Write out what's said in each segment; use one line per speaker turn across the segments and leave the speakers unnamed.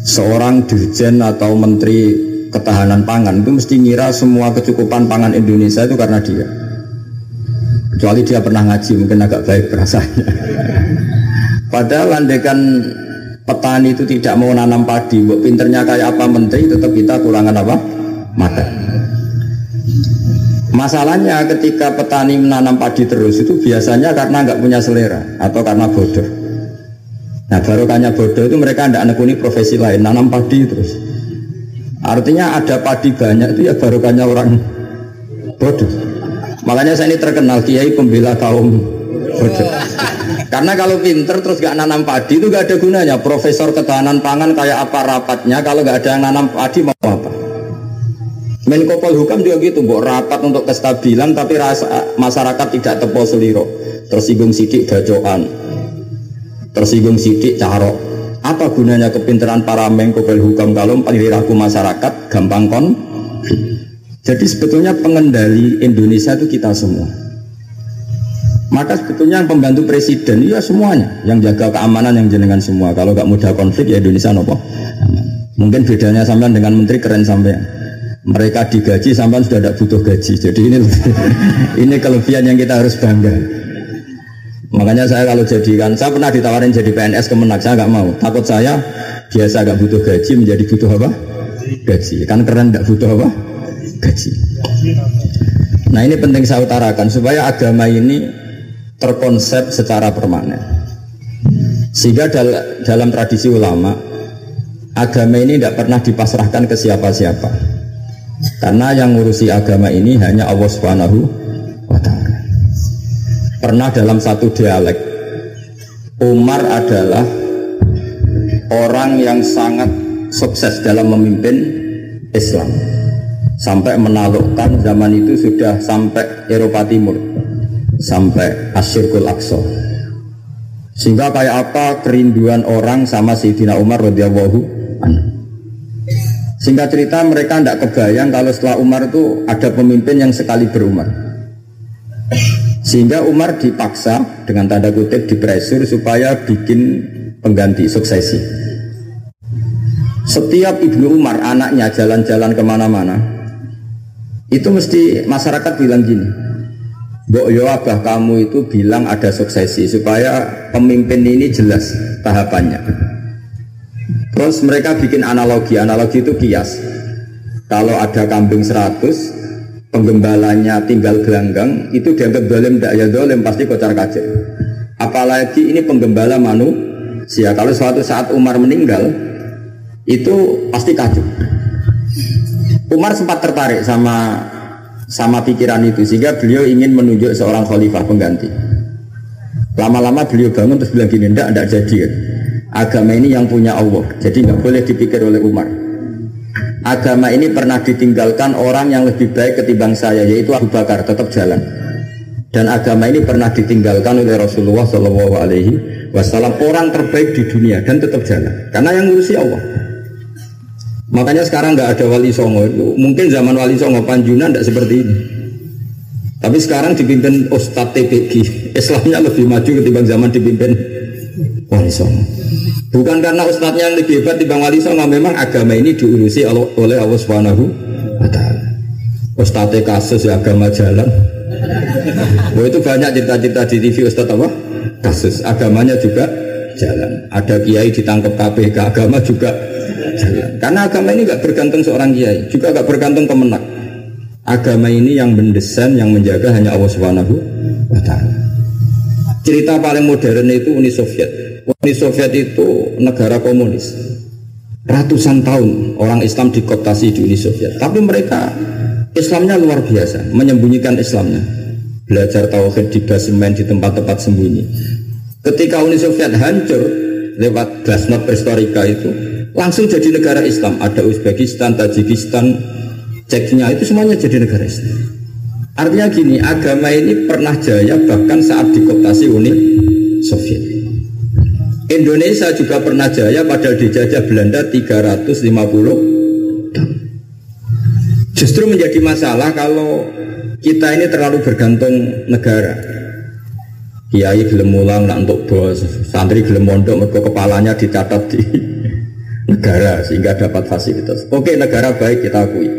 seorang dirjen atau menteri ketahanan pangan itu mesti ngira semua kecukupan pangan Indonesia itu karena dia. Kecuali dia pernah ngaji, mungkin agak baik perasaannya. Padahal andaikan petani itu tidak mau nanam padi, buat pinternya kayak apa menteri, tetap kita kurangan apa? Makan. Masalahnya ketika petani menanam padi terus itu biasanya karena nggak punya selera atau karena bodoh. Nah barokahnya bodoh itu mereka tidak nekuni profesi lain, nanam padi terus. Artinya ada padi banyak itu ya barokahnya orang bodoh. Makanya saya ini terkenal kiai pembela kaum bodoh. Karena kalau pinter terus gak nanam padi itu gak ada gunanya. Profesor ketahanan pangan kayak apa rapatnya, kalau gak ada yang nanam padi mau apa? Menko Polhukam juga gitu, buat rapat untuk kestabilan tapi masyarakat tidak tepo seliro, tersinggung sidik bacokan, tersinggung sidik carok. Apa gunanya kepintaran para Menko Polhukam kalau perilaku masyarakat gampang konflik? Jadi sebetulnya pengendali Indonesia itu kita semua. Maka sebetulnya yang pembantu presiden ya semuanya, yang jaga keamanan yang jenengan semua. Kalau nggak mudah konflik ya Indonesia nopo. Mungkin bedanya sampean dengan menteri keren sampean. Mereka digaji sampean sudah tidak butuh gaji. Jadi ini kelebihan yang kita harus bangga. Makanya saya kalau jadikan, saya pernah ditawarin jadi PNS Kemenak, saya nggak mau. Takut saya biasa nggak butuh gaji menjadi butuh apa? Gaji. Kan keren nggak butuh apa? Gaji. Nah ini penting saya utarakan supaya agama ini terkonsep secara permanen. Sehingga dalam tradisi ulama, agama ini tidak pernah dipasrahkan ke siapa-siapa. Karena yang ngurusi agama ini hanya Allah Subhanahu wa ta'ala. Pernah dalam satu dialek, Umar adalah orang yang sangat sukses dalam memimpin Islam. Sampai menaklukkan zaman itu sudah sampai Eropa Timur, sampai Asyirkul Aqsa. Sehingga kayak apa kerinduan orang sama Sayyidina Umar radhiyallahu anhu. Singkat cerita mereka tidak kebayang kalau setelah Umar itu ada pemimpin yang sekali berumar. Sehingga Umar dipaksa dengan tanda kutip dipresur supaya bikin pengganti suksesi. Setiap Ibnu Umar anaknya jalan-jalan kemana-mana, itu mesti masyarakat bilang gini, Mbok yo abah kamu itu bilang ada suksesi supaya pemimpin ini jelas tahapannya. Terus mereka bikin analogi itu kias. Kalau ada kambing 100, penggembalanya tinggal gelanggang, itu dianggap dolim, tidak ya dolim, pasti kocar kacir. Apalagi ini penggembala manusia. Kalau suatu saat Umar meninggal, itu pasti kacau. Umar sempat tertarik sama pikiran itu, sehingga beliau ingin menunjuk seorang khalifah pengganti. Lama-lama beliau bangun terus bilang gini, tidak jadi kan. Agama ini yang punya Allah, jadi nggak boleh dipikir oleh Umar. Agama ini pernah ditinggalkan orang yang lebih baik ketimbang saya, yaitu Abu Bakar, tetap jalan. Dan agama ini pernah ditinggalkan oleh Rasulullah SAW, orang terbaik di dunia, dan tetap jalan. Karena yang ngurusi Allah. Makanya sekarang nggak ada wali songo itu. Mungkin zaman wali songo Panjunan tidak seperti ini. Tapi sekarang dipimpin Ustadz TPG, Islamnya lebih maju ketimbang zaman dipimpin wali songo. Bukan karena ustadznya yang lebih hebat dibanding wali songo, memang agama ini diurusi oleh Allah Subhanahu wa ta'ala. Ustadznya kasus ya agama jalan. Itu banyak cerita-cerita di TV ustadz apa? Kasus, agamanya juga jalan. Ada kiai ditangkap KPK, agama juga jalan. Karena agama ini gak bergantung seorang kiai, juga gak bergantung kemenak. Agama ini yang mendesain, yang menjaga hanya Allah Subhanahu wa ta'ala. Cerita paling modern itu Uni Soviet. Uni Soviet itu negara komunis. Ratusan tahun orang Islam dikooptasi di Uni Soviet. Tapi mereka Islamnya luar biasa, menyembunyikan Islamnya. Belajar tauhid di basemen, di tempat-tempat sembunyi. Ketika Uni Soviet hancur lewat glasnost perestroika itu, langsung jadi negara Islam. Ada Uzbekistan, Tajikistan, Ceknya, itu semuanya jadi negara Islam. Artinya gini, agama ini pernah jaya bahkan saat dikooptasi Uni Soviet. Indonesia juga pernah jaya padahal dijajah Belanda 350 tahun. Justru menjadi masalah kalau kita ini terlalu bergantung negara. Kiai gelem mulang nak untuk bos, santri gelem mondok mergo kepalanya dicatat di. negara sehingga dapat fasilitas. Oke, negara baik kita akui.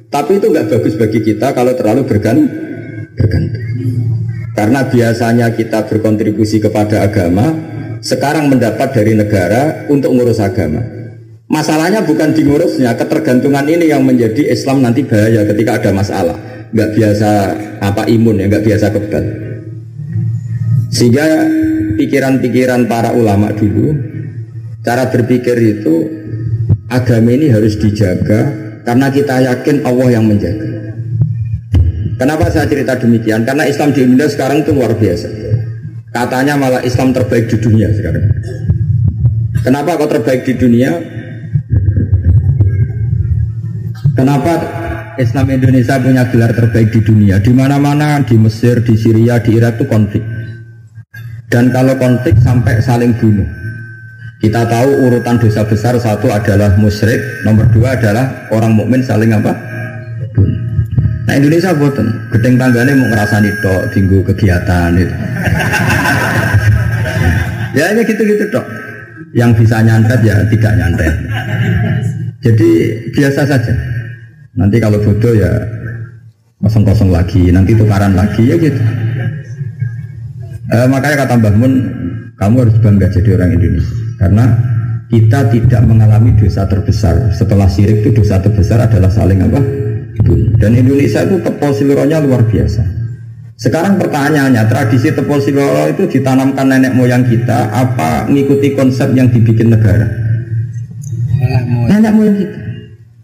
Tapi itu nggak bagus bagi kita kalau terlalu bergantung. Karena biasanya kita berkontribusi kepada agama, sekarang mendapat dari negara untuk ngurus agama. Masalahnya bukan di ngurusnya, ketergantungan ini yang menjadi Islam nanti bahaya ketika ada masalah. Nggak biasa imun ya, nggak biasa kebal. Sehingga pikiran-pikiran para ulama dulu, cara berpikir itu agama ini harus dijaga karena kita yakin Allah yang menjaga. Kenapa saya cerita demikian? Karena Islam di Indonesia sekarang itu luar biasa. Katanya malah Islam terbaik di dunia sekarang. Kenapa kok terbaik di dunia? Kenapa Islam Indonesia punya gelar terbaik di dunia? Di mana-mana, di Mesir, di Syria, di Irak itu konflik. Dan kalau konflik sampai saling bunuh. Kita tahu urutan dosa besar, satu adalah musyrik, nomor dua adalah orang mukmin saling bunuh. Nah Indonesia boten, gedeng tanggane mau ngerasani tok, tinggu kegiatan itu. Ya hanya gitu-gitu tok. Yang bisa nyantet ya tidak nyantet. Jadi biasa saja. Nanti kalau bodoh ya kosong-kosong lagi, nanti tukaran lagi ya gitu. Makanya kata Mbah Mun, kamu harus bangga jadi orang Indonesia karena kita tidak mengalami dosa terbesar. Setelah syirik itu dosa terbesar adalah saling bunuh. Dan Indonesia itu tepol siloronya luar biasa. Sekarang pertanyaannya, tradisi tepol siloro itu ditanamkan nenek moyang kita apa ngikuti konsep yang dibikin negara? Nenek moyang kita.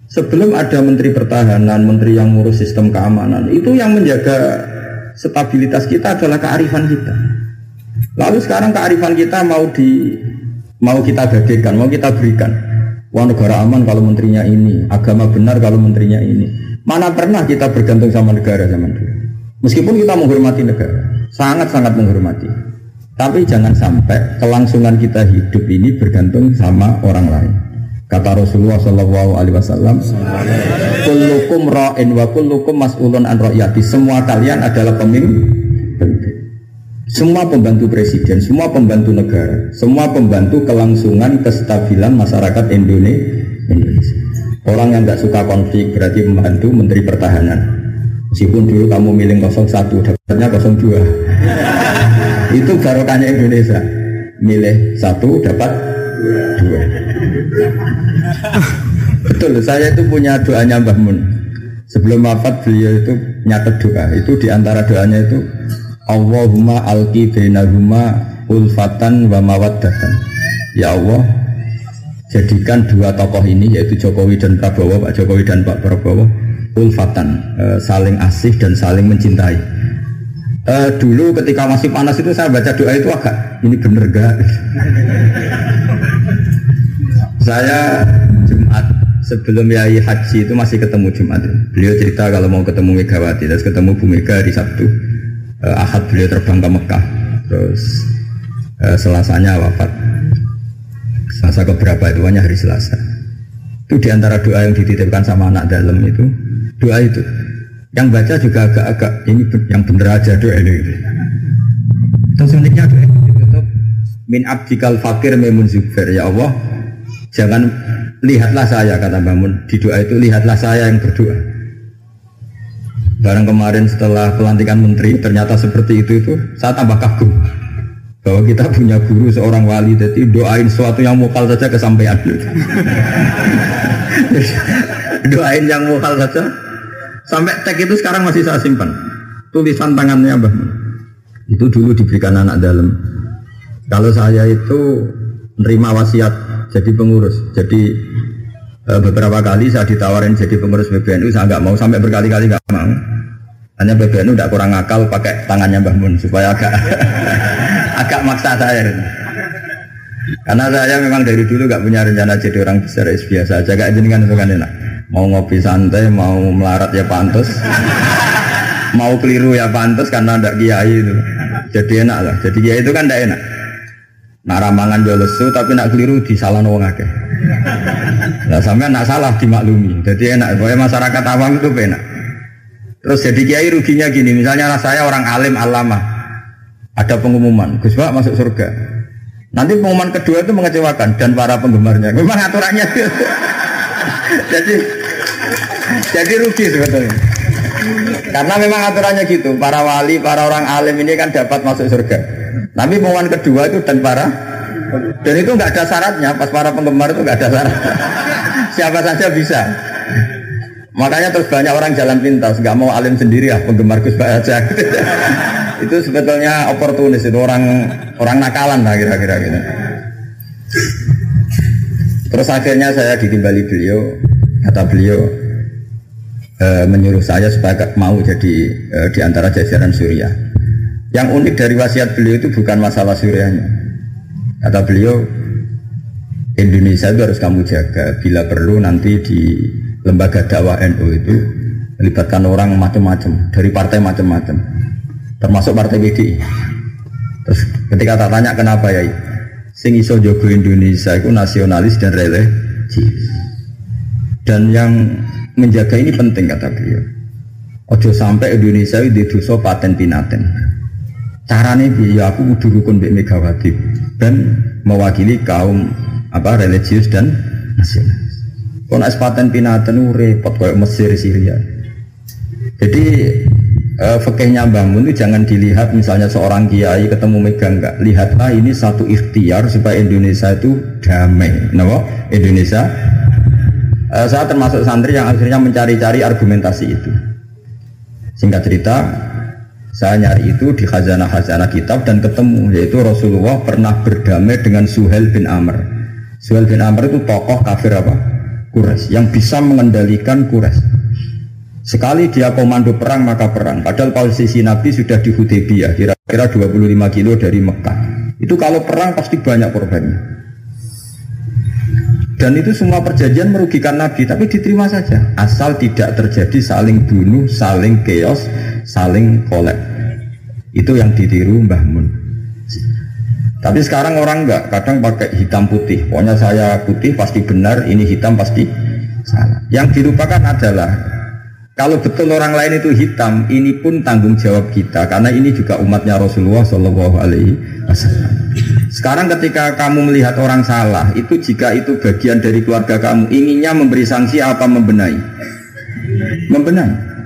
Sebelum ada menteri pertahanan, menteri yang ngurus sistem keamanan, itu yang menjaga stabilitas kita adalah kearifan kita. Lalu sekarang kearifan kita mau kita bagikan, mau kita berikan. Wah negara aman kalau menterinya ini, agama benar kalau menterinya ini. Mana pernah kita bergantung sama negara zaman dulu. Meskipun kita menghormati negara, sangat-sangat menghormati. Tapi jangan sampai kelangsungan kita hidup ini bergantung sama orang lain. Kata Rasulullah SAW, kullukum ra'in wa kullukum mas'ulun an ra'yati. Semua kalian adalah pemimpin. Semua pembantu presiden, semua pembantu negara, semua pembantu kelangsungan kestabilan masyarakat Indonesia. Orang yang tidak suka konflik berarti membantu menteri pertahanan. Meskipun dulu kamu milih 01, dapatnya 02. Itu barokahnya Indonesia. Milih 1 dapat 2. Betul, saya itu punya doanya Mbah Mun. Sebelum wafat beliau itu nyatet doa. Itu diantara doanya itu Allahumma alqi bainahuma ulfatan wa mawaddatan. Ya Allah, jadikan dua tokoh ini yaitu Jokowi dan Prabowo, Pak Jokowi dan Pak Prabowo ulfatan, saling asih dan saling mencintai. Dulu ketika masih panas itu saya baca doa itu agak ini bener gak? Saya Jumat sebelum Yai Haji itu masih ketemu Jumat. Beliau cerita kalau mau ketemu Megawati, terus ketemu Bu Mega di Sabtu. Ahad beliau terbang ke Mekah, terus Selasanya wafat. Selasa keberapa itu hanya hari Selasa. Itu diantara doa yang dititipkan sama anak dalam itu, doa itu. Yang baca juga agak-agak ini yang bener aja doa ini. Terus uniknya doa itu ditutup min abdikal fakir memun zubair. Ya Allah, jangan lihatlah saya, kata Bangun di doa itu, lihatlah saya yang berdoa. Barang kemarin setelah pelantikan menteri ternyata seperti itu saya tambah kagum bahwa kita punya guru seorang wali, jadi doain sesuatu yang mukal saja kesampaian. Doain yang mukal saja sampai tag itu sekarang masih saya simpan, tulisan tangannya Mbah. Itu dulu diberikan anak dalam. Kalau saya itu menerima wasiat jadi pengurus, jadi beberapa kali saya ditawarin jadi pengurus PBNU, saya nggak mau, sampai berkali-kali nggak mau. Hanya PBNU tidak kurang akal pakai tangannya Mbah Mun supaya agak maksa saya. Karena saya memang dari dulu nggak punya rencana jadi orang besar, biasa aja. Gak jenengan itu kan enak. Mau ngopi santai, mau melarat ya pantas, mau keliru ya pantas karena tidak kiai itu. Jadi enak lah. Jadi kiai itu kan tidak enak. Nak ramangan jual lesu tapi nak keliru disalahkan wong akeh. Nah sampai nak salah dimaklumi. Jadi enak. Pokoknya masyarakat awam itu enak. Terus jadi kiai ruginya gini. Misalnya saya orang alim alama, ada pengumuman Gus Pak masuk surga. Nanti pengumuman kedua itu mengecewakan dan para penggemarnya. Memang aturannya jadi rugi sebetulnya. Karena memang aturannya gitu. Para wali, para orang alim ini kan dapat masuk surga. Tapi pengumuman kedua itu dan itu nggak ada syaratnya. Pas para penggemar itu nggak ada syarat. Siapa saja bisa. Makanya terus banyak orang jalan pintas, nggak mau alim sendiri ya, penggemar Gus Bak aja. Itu sebetulnya oportunis, itu orang nakalan lah kira-kira gitu. Terus akhirnya saya ditimbali beliau, kata beliau menyuruh saya supaya mau jadi di antara jajaran Suriah. Yang unik dari wasiat beliau itu bukan masalah Suriahnya. Kata beliau, Indonesia itu harus kamu jaga. Bila perlu nanti di lembaga dakwah NU itu melibatkan orang macam-macam dari partai macam-macam, termasuk partai PDI. Terus ketika tak tanya kenapa ya, sing iso jogo Indonesia itu nasionalis dan religius. Dan yang menjaga ini penting kata beliau. Ojo sampai Indonesia itu dosa paten pinaten. Carane piye aku kudu rukun mbek Megawati dan mewakili kaum religius dan nasionalis. Kalau nak paten pinaten repot kayak Mesir, Syria. Jadi fikihnya Mbah Mun itu jangan dilihat misalnya seorang kiai ketemu Mega enggak. Lihatlah ini satu ikhtiar supaya Indonesia itu damai. Kenapa? Indonesia. Saya termasuk santri yang akhirnya mencari-cari argumentasi itu. Singkat cerita, saya nyari itu di khazanah-khazanah kitab dan ketemu, yaitu Rasulullah pernah berdamai dengan Suhail bin Amr. Suhail bin Amr itu tokoh kafir Quraisy yang bisa mengendalikan Quraisy. Sekali dia komando perang maka perang. Padahal posisi Nabi sudah di Hudaybiyah, kira-kira 25 kilo dari Mekah. Itu kalau perang pasti banyak korbannya. Dan itu semua perjanjian merugikan Nabi, tapi diterima saja. Asal tidak terjadi saling bunuh, saling chaos, saling kolek. Itu yang ditiru Mbah Mun. Tapi sekarang orang enggak, kadang pakai hitam putih. Pokoknya saya putih pasti benar, ini hitam pasti salah. Yang dilupakan adalah kalau betul orang lain itu hitam, ini pun tanggung jawab kita karena ini juga umatnya Rasulullah Shallallahu Alaihi Wasallam. Sekarang ketika kamu melihat orang salah, itu jika itu bagian dari keluarga kamu, inginnya memberi sanksi apa membenahi? Membenahi.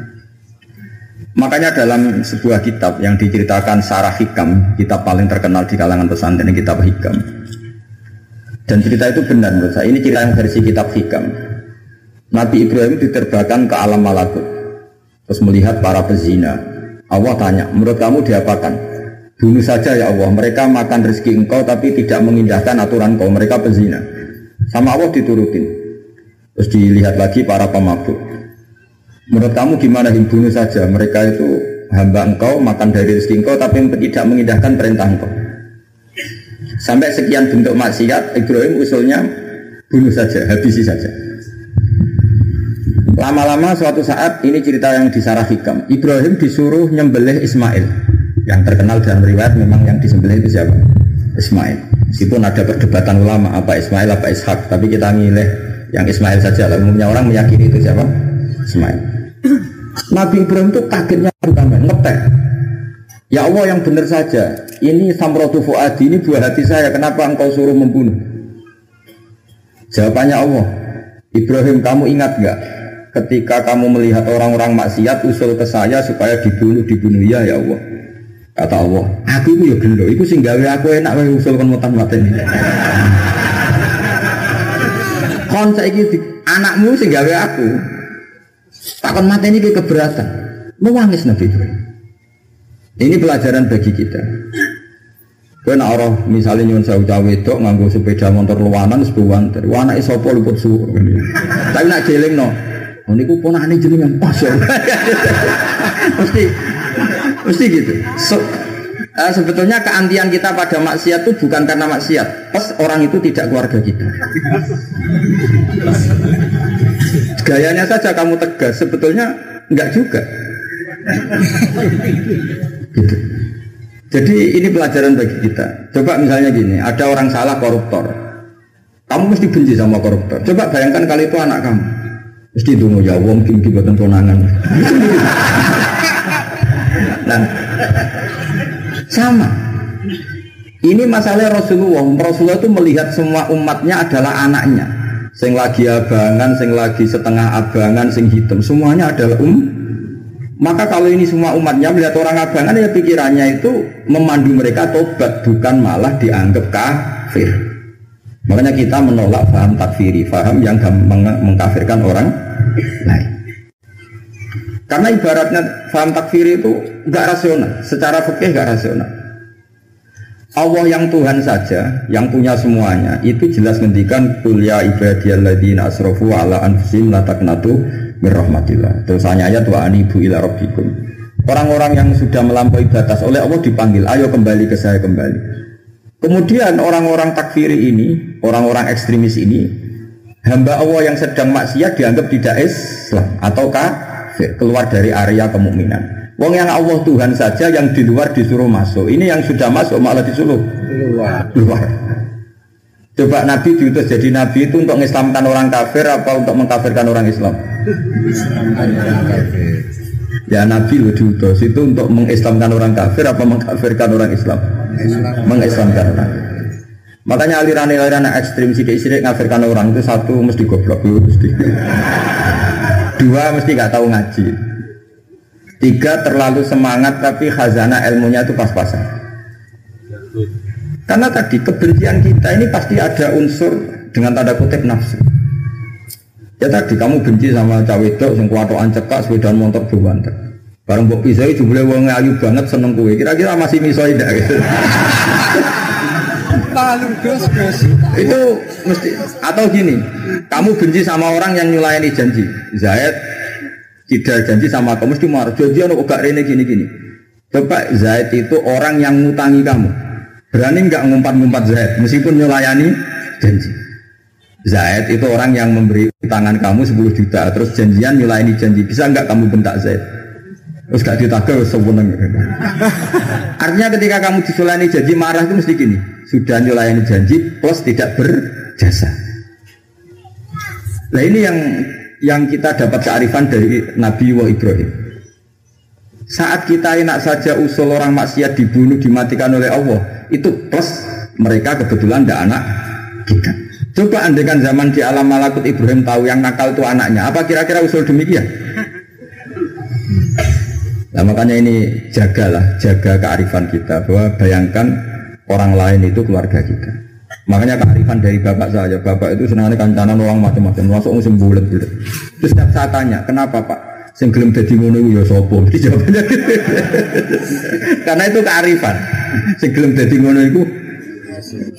Makanya dalam sebuah kitab yang diceritakan Sarah Hikam, kitab paling terkenal di kalangan pesantren, kitab Hikam. Dan cerita itu benar menurut saya. Ini cerita yang versi kitab Hikam. Nabi Ibrahim diterbangkan ke alam malakut, terus melihat para pezina. Allah tanya, menurut kamu diapakan? Bunuh saja ya Allah. Mereka makan rezeki engkau tapi tidak mengindahkan aturan kau. Mereka pezina. Sama Allah diturutin. Terus dilihat lagi para pemabuk. Menurut kamu gimana? Bunuh saja. Mereka itu hamba engkau, makan dari rezeki engkau tapi tidak mengindahkan perintah engkau. Sampai sekian bentuk maksiat, Ibrahim usulnya bunuh saja, habisi saja. Lama-lama suatu saat, ini cerita yang di Sarah Hikam, Ibrahim disuruh nyembelih Ismail. Yang terkenal dalam riwayat memang yang disembelih itu siapa? Ismail. Meskipun ada perdebatan ulama apa Ismail apa Ishak, tapi kita milih yang Ismail saja. Umumnya orang meyakini itu siapa? Ismail. Nabi Ibrahim itu kagetnya bukan main, ngetek. Ya Allah yang benar saja. Ini samratu fuadi, ini buah hati saya. Kenapa engkau suruh membunuh? Jawabannya Allah. Ibrahim, kamu ingat gak? Ketika kamu melihat orang-orang maksiat usul ke saya supaya dibunuh ya ya Allah. Kata Allah, aku itu ya gelo, itu sing gawe aku enak wae usul kon mutan mateni. Kon saiki anakmu sing gawe aku. Takon mateni iki keberatan. Nangis Nabi Ibrahim. Ini pelajaran bagi kita. Kowe nek ora misale nyuwun sewu cah wedok nganggo sepeda motor luwanan sebuwan, anake sapa luput suwu. Tapi nek gelingno, niku ponakane jenengan pas ya. Mesti gitu. Sebetulnya keantian kita pada maksiat itu bukan karena maksiat. Pas orang itu tidak keluarga kita. Gayanya saja kamu tegas, sebetulnya enggak juga. Gitu. Jadi ini pelajaran bagi kita. Coba misalnya gini, ada orang salah koruptor. Kamu mesti benci sama koruptor. Coba bayangkan kalau itu anak kamu. Mesti dungu ya wong ki boten konangan. Nah, sama. Ini masalah Rasulullah itu melihat semua umatnya adalah anaknya. Sing lagi abangan, sing lagi setengah abangan, sing hitam, semuanya adalah Maka kalau ini semua umatnya melihat orang abangan, ya pikirannya itu memandu mereka tobat, bukan malah dianggap kafir. Makanya kita menolak paham takfiri, paham yang mengkafirkan orang lain. Karena ibaratnya paham takfiri itu enggak rasional, secara fikih enggak rasional. Allah yang Tuhan saja, yang punya semuanya, itu jelas ngendikan qul ya ibadiyalladzina asrafu ala anfusihim la taqnatu mir rahmatillah. Terus ayat wa anibu ila rabbikum. Orang-orang yang sudah melampaui batas oleh Allah dipanggil, ayo kembali ke saya kembali. Kemudian orang-orang takfiri ini, orang-orang ekstremis ini, hamba Allah yang sedang maksiat dianggap tidak Islam atau kafir, keluar dari area kemukminan. Wong yang Allah Tuhan saja yang di luar disuruh masuk. Ini yang sudah masuk malah disuruh keluar. Coba Nabi diutus jadi Nabi itu untuk mengislamkan orang kafir apa untuk mengkafirkan orang Islam? Ya Nabi lo diutus itu untuk mengislamkan orang kafir apa mengkafirkan orang Islam? Mengislamkan orang. Makanya aliran-aliran ekstrim sidik-sidik ngafirkan orang itu satu mesti goblok, mesti. Dua mesti nggak tahu ngaji. Tiga terlalu semangat tapi khazanah ilmunya itu pas-pasan. Karena tadi kebencian kita ini pasti ada unsur dengan tanda kutip nafsu. Ya tadi kamu benci sama cawe wedok sing kuwatokan cekak sepeda motor buwantek. Bareng mbok pisai jumlah wong ayu banget seneng kowe. Kira-kira masih misoi ndak gitu. Itu mesti atau gini, kamu benci sama orang yang nyulayani janji. Zaid tidak janji sama kamu mesti marah. Janjian kok gak rene gini-gini. Coba Zaid itu orang yang ngutangi kamu. Berani enggak ngumpat-ngumpat Zaid meskipun nyulayani janji. Zaid itu orang yang memberi tangan kamu 10 juta terus janjian nyulayani janji. Bisa enggak kamu bentak Zaid? Terus gak ditagih seweneng. Artinya ketika kamu disulayani janji marah itu mesti gini. Sudah nyulayani janji plus tidak berjasa. Nah ini yang kita dapat kearifan dari Nabi Ibrahim. Saat kita enak saja usul orang maksiat dibunuh, dimatikan oleh Allah, itu plus mereka kebetulan tidak anak kita. Coba andaikan zaman di alam malakut Ibrahim tahu yang nakal itu anaknya, apa kira-kira usul demikian? Nah makanya ini jaga kearifan kita, bahwa bayangkan orang lain itu keluarga kita. Makanya kearifan dari bapak saya, bapak itu senangnya kancanan orang macam-macam, masuk musim bulat-bulat. Terus setiap saya tanya, kenapa pak? Sing gelem dadi ngono iku ya sapa? Mesti jawabannya gitu. Karena itu kearifan. Sing gelem dadi ngono iku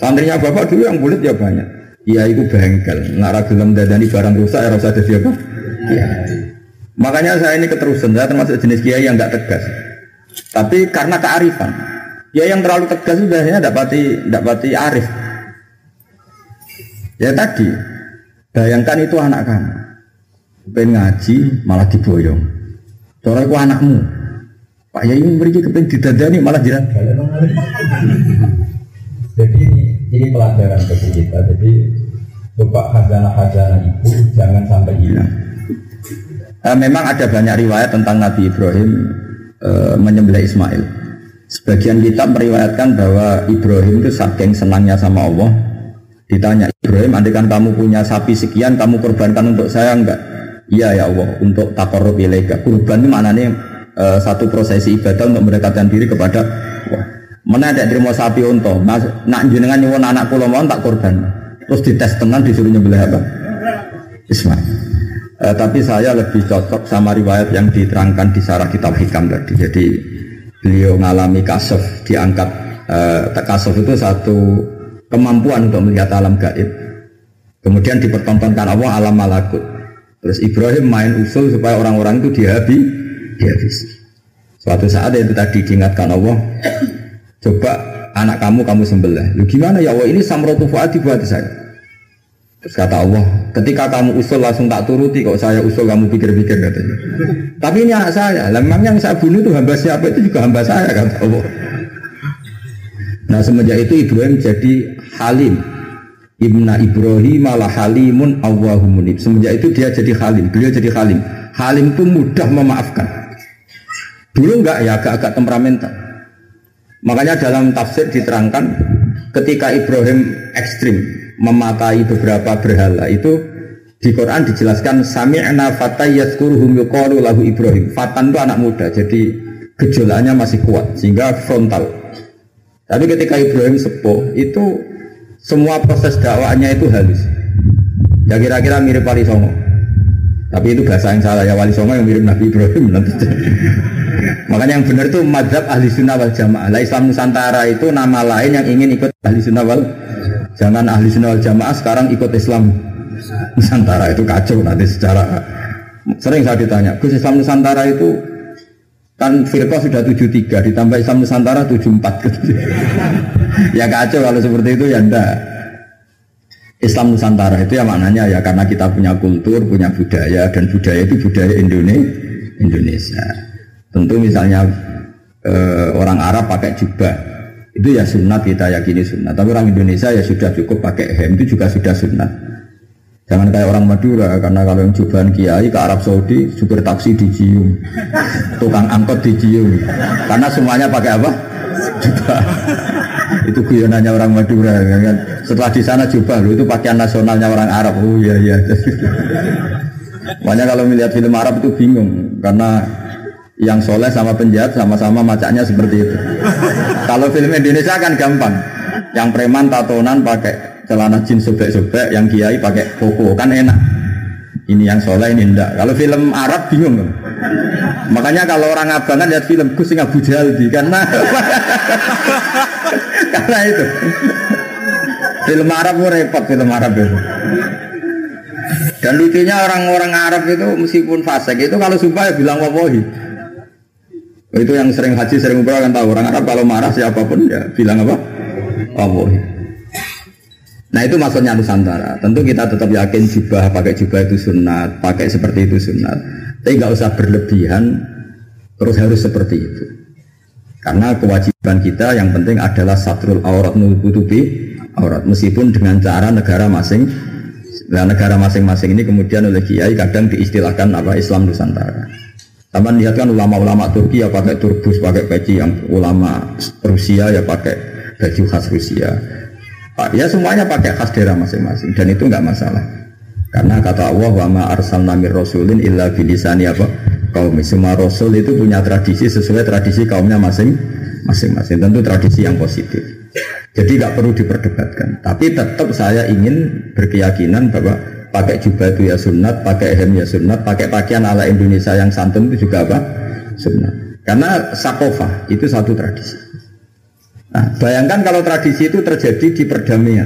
santrinya bapak dulu yang bulat ya banyak. Iya iku bengkel, nek ora gelem dadani barang rusak ya ora usah dadi apa? Iya. Makanya saya ini keterusan, saya termasuk jenis kiai yang enggak tegas. Tapi karena kearifan. Ya yang terlalu tegas itu biasanya enggak pati arif. Ya tadi, bayangkan itu anak kamu, pengen ngaji malah diboyong. Soalnya itu anakmu, Pak Yai memberi kepengen didadani malah jiran. Jadi ini pelajaran bagi kita. Jadi coba khazanah itu jangan sampai hilang. Memang ada banyak riwayat tentang Nabi Ibrahim menyembelih Ismail. Sebagian kitab meriwayatkan bahwa Ibrahim itu saking senangnya sama Allah. Ditanya Ibrahim, andaikan kamu punya sapi sekian, kamu korbankan untuk saya enggak? Iya ya Allah, untuk taqarrub ilaika. Kurban itu maknanya satu prosesi ibadah untuk mendekatkan diri kepada Allah. Mana ada terima sapi unta, nak jenengan nyuwun anak kula mawon tak korban. Terus dites tenan disuruh nyembelih apa? Ismail. Tapi saya lebih cocok sama riwayat yang diterangkan di sarah kitab Hikam tadi. Jadi beliau mengalami kasaf, diangkat kasaf itu satu kemampuan untuk melihat alam gaib. Kemudian dipertontonkan Allah alam malakut. Terus Ibrahim main usul supaya orang-orang itu dihabisi. Suatu saat itu tadi diingatkan Allah, coba anak kamu sembelih. Lu gimana ya Allah, ini samratu fuadi buat saya. Terus kata Allah, ketika kamu usul langsung tak turuti, kok saya usul kamu pikir-pikir katanya. Tapi ini anak saya, memang yang saya bunuh itu hamba siapa, itu juga hamba saya kata Allah. Nah semenjak itu Ibrahim jadi halim. Ibna Ibrahim ala halimun Allahumunib. Semenjak itu dia jadi halim. Beliau jadi halim. Halim itu mudah memaafkan. Dulu enggak ya, agak-agak temperamental. Makanya dalam tafsir diterangkan ketika Ibrahim ekstrim memakai beberapa berhala itu di Quran dijelaskan sami'na fatan yazkuruhum yuqalu lahu Ibrahim. Fatan itu anak muda, jadi gejolaknya masih kuat sehingga frontal. Tapi ketika Ibrahim sepuh itu semua proses dakwahnya itu halus. Ya kira-kira mirip Wali Songo. Tapi itu bahasa yang salah ya, Wali Songo yang mirip Nabi Ibrahim nanti. Makanya yang benar itu madzhab ahli sunnah wal jamaah. Lah Islam Nusantara itu nama lain yang ingin ikut ahli sunnah wal. Jangan ahli sunnah wal jamaah sekarang ikut Islam Nusantara, itu kacau nanti secara. Sering saya ditanya, Gus Islam Nusantara itu kan firqah sudah 73 ditambah Islam Nusantara 74. Ya kacau kalau seperti itu ya enggak. Islam Nusantara itu ya maknanya ya karena kita punya kultur, punya budaya, dan budaya itu budaya Indonesia. Tentu misalnya orang Arab pakai jubah itu ya sunnah, kita yakini sunnah. Tapi orang Indonesia ya sudah cukup pakai hem, itu juga sudah sunnah. Jangan kayak orang Madura, karena kalau yang jubahan kiai ke Arab Saudi, supir taksi dicium, tukang angkot dicium, karena semuanya pakai apa? Jubah. Itu guyonannya orang Madura, kan? Setelah di sana jubah, itu pakaian nasionalnya orang Arab. Oh iya iya. Makanya kalau melihat film Arab itu bingung, karena yang soleh sama penjahat sama-sama macaknya seperti itu. Kalau film Indonesia kan gampang, yang preman tatonan pakai celana jeans sobek-sobek, yang kiai pakai koko, kan enak. Ini yang soleh, ini enggak. Kalau film Arab bingung kan? Makanya kalau orang abangan lihat film Gus sing Abu Jaldi karena karena itu. Film Arab itu repot, film Arab itu. Dan lucunya orang-orang Arab itu meskipun fasik itu kalau sumpah ya bilang wallahi. Itu yang sering haji, sering umrah kan tahu, orang Arab kalau marah siapapun ya bilang apa? Wallahi. Nah itu maksudnya Nusantara. Tentu kita tetap yakin jubah, pakai jubah itu sunat, pakai seperti itu sunat. Tapi nggak usah berlebihan, terus harus seperti itu. Karena kewajiban kita yang penting adalah satrul aurat nutupi aurat, meskipun dengan cara negara masing. Nah, negara masing-masing ini kemudian oleh kiai kadang diistilahkan apa Islam Nusantara. Taman lihat kan ulama-ulama Turki ya pakai turbus, pakai peci, yang ulama Rusia ya pakai baju khas Rusia. Ya semuanya pakai khas daerah masing-masing dan itu enggak masalah. Karena kata Allah wa ma arsalna mir rasulin illa bilisani apa kaum. Semua rasul itu punya tradisi sesuai tradisi kaumnya masing-masing. Tentu tradisi yang positif. Jadi enggak perlu diperdebatkan. Tapi tetap saya ingin berkeyakinan bahwa pakai jubah itu ya sunat, pakai hem ya sunat, pakai pakaian ala Indonesia yang santun itu juga apa? Sunat. Karena sakofah itu satu tradisi. Nah, bayangkan kalau tradisi itu terjadi di perdamaian,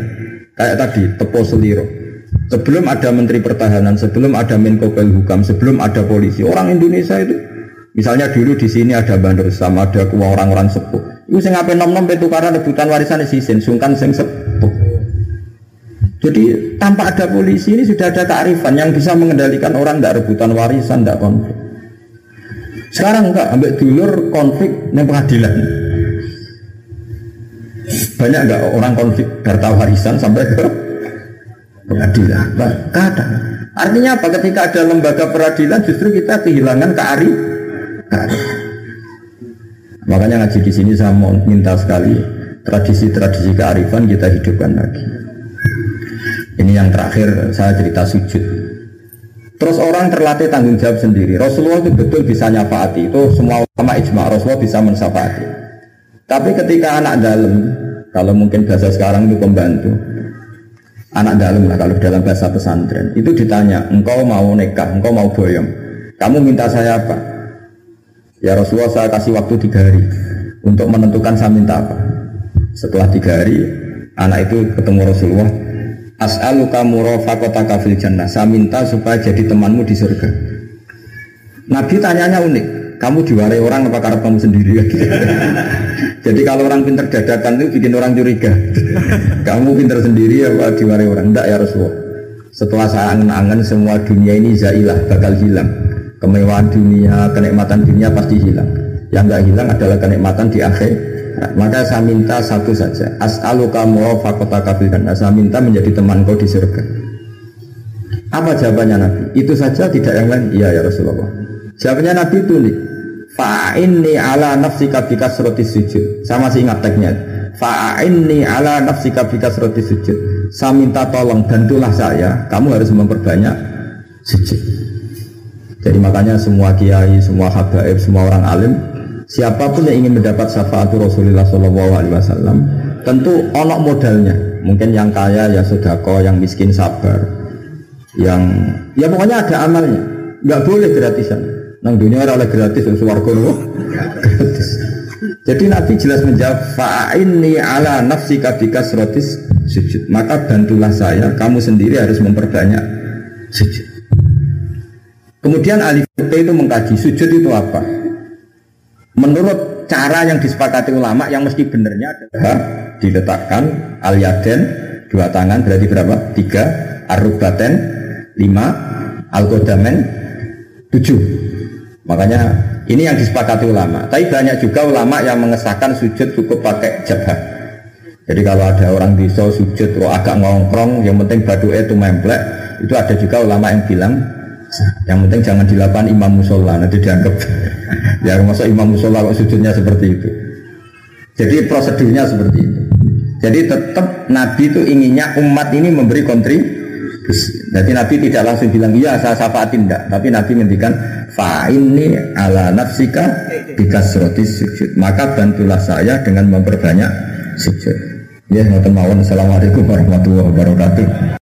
kayak tadi Tepo Seliro. Sebelum ada Menteri Pertahanan, sebelum ada Menko Polhukam, sebelum ada polisi, orang Indonesia itu, misalnya dulu di sini ada Bandar sama ada orang-orang sepuh. Itu sing ape nom-nom tukaran rebutan warisan sisin, sungkan sing sepuh. Jadi tanpa ada polisi ini sudah ada kearifan yang bisa mengendalikan orang tidak rebutan warisan, tidak konflik. Sekarang enggak, ambek dulur konflik yang pengadilan. Banyak enggak orang konflik harta warisan sampai ke pengadilan? Kadang. Artinya apa? Ketika ada lembaga peradilan justru kita kehilangan kearifan. Makanya ngaji di sini saya mau minta sekali tradisi-tradisi kearifan kita hidupkan lagi. Ini yang terakhir saya cerita sujud. Terus orang terlatih tanggung jawab sendiri. Rasulullah itu betul bisa nyafaati. Itu semua ulama ijma Rasulullah bisa mensafaati. Tapi ketika anak dalam, kalau mungkin bahasa sekarang itu pembantu, anak dalam lah kalau dalam bahasa pesantren, itu ditanya, engkau mau nikah, engkau mau boyong, kamu minta saya apa? Ya Rasulullah saya kasih waktu 3 hari untuk menentukan saya minta apa. Setelah 3 hari, anak itu ketemu Rasulullah, as'aluka murafaqataka fil jannah, saya minta supaya jadi temanmu di surga. Nabi tanyanya unik, kamu diwarai orang apa karena kamu sendiri? Jadi kalau orang pintar dadakan itu bikin orang curiga. Kamu pintar sendiri apa diwarai orang? Enggak ya Rasulullah. Setelah saya angen-angen semua dunia ini zailah, bakal hilang. Kemewahan dunia, kenikmatan dunia pasti hilang. Yang enggak hilang adalah kenikmatan di akhir. Maka saya minta satu saja. As'aluka murafaqataka fil jannah. Saya minta menjadi teman kau di surga. Apa jawabannya Nabi? Itu saja, tidak yang lain? Iya ya Rasulullah. Jawabannya Nabi itu nih, fa'inni ala nafsika bikasratis sujud. Saya masih ingat teksnya. Fa'inni ala nafsika bikasratis sujud. Saya minta tolong, bantulah saya. Kamu harus memperbanyak sujud. Jadi makanya semua kiai, semua habaib, semua orang alim, siapapun yang ingin mendapat syafaat Rasulullah SAW, tentu onok modalnya. Mungkin yang kaya ya sedekah, yang miskin sabar, yang ya pokoknya ada amalnya. Nggak boleh gratisan. Nang dunia oleh gratis, swarga gratis. Jadi Nabi jelas menjawab, fa'inni ala nafsika bikasratis sujud. Maka bantulah saya, kamu sendiri harus memperbanyak sujud. Kemudian ahli fikih itu mengkaji sujud itu apa. Menurut cara yang disepakati ulama, yang mesti benernya adalah diletakkan al-yaden, 2 tangan berarti berapa? 3, ar-rubaten 5, al-qadamen 7. Makanya ini yang disepakati ulama. Tapi banyak juga ulama yang mengesahkan sujud cukup pakai jabah. Jadi kalau ada orang bisa sujud agak ngongkrong, yang penting badu'e itu memplek, itu ada juga ulama yang bilang yang penting jangan dilakukan imam musola, nanti dianggap ya masa imam musola kok sujudnya seperti itu. Jadi prosedurnya seperti itu. Jadi tetap Nabi itu inginnya umat ini memberi kontribusi. Jadi Nabi tidak langsung bilang iya saya syafaatin, enggak, tapi Nabi ngendikan fa inni ala nafsika bikasratis sujud. Maka bantulah saya dengan memperbanyak sujud. Ya, ngoten mawon. Assalamualaikum warahmatullahi wabarakatuh.